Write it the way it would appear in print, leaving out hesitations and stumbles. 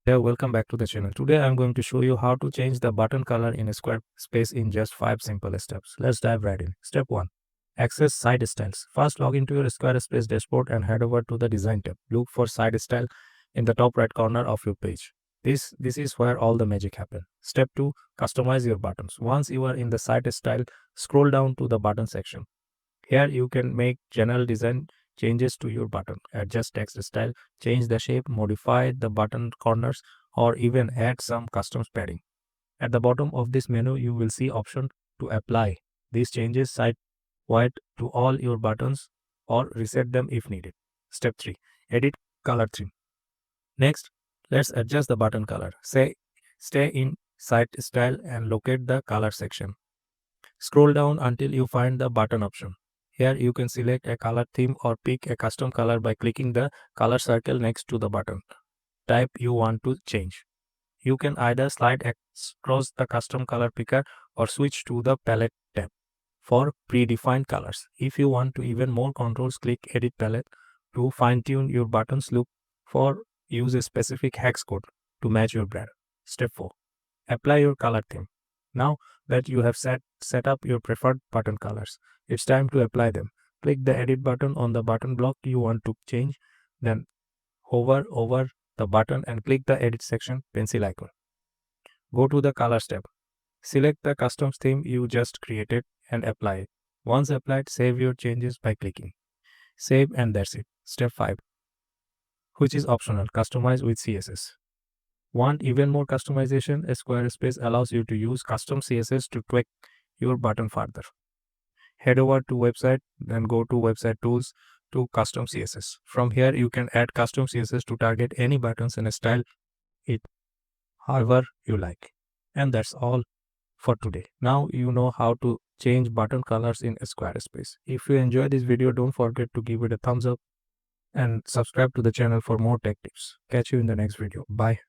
Yeah, welcome back to the channel. Today I'm going to show you how to change the button color in a Squarespace in just 5 simple steps. Let's dive right in. Step 1. Access site styles. First log into your Squarespace dashboard and head over to the design tab. Look for site style in the top right corner of your page. This is where all the magic happens. Step 2. Customize your buttons. Once you are in the site style, scroll down to the button section. Here you can make general design changes to your button, adjust text style, change the shape, modify the button corners, or even add some custom padding. At the bottom of this menu, you will see option to apply these changes site-wide to all your buttons or reset them if needed. Step 3. Edit color theme. Next, let's adjust the button color. Stay in site style and locate the color section. Scroll down until you find the button option. Here you can select a color theme or pick a custom color by clicking the color circle next to the button type you want to change. You can either slide across the custom color picker or switch to the palette tab for predefined colors. If you want to even more controls, click edit palette to fine-tune your buttons look for use a specific hex code to match your brand. Step 4. Apply your color theme. Now that you have set up your preferred button colors, it's time to apply them. Click the edit button on the button block you want to change, then hover over the button and click the edit section pencil icon. Go to the colors tab. Select the custom theme you just created and apply it. Once applied, save your changes by clicking save, and that's it. Step 5, which is optional, customize with CSS. Want even more customization? Squarespace allows you to use custom CSS to tweak your button further. Head over to website, then go to website tools to custom CSS. From here, you can add custom CSS to target any buttons and style it however you like. And that's all for today. Now you know how to change button colors in Squarespace. If you enjoyed this video, don't forget to give it a thumbs up and subscribe to the channel for more tech tips. Catch you in the next video. Bye.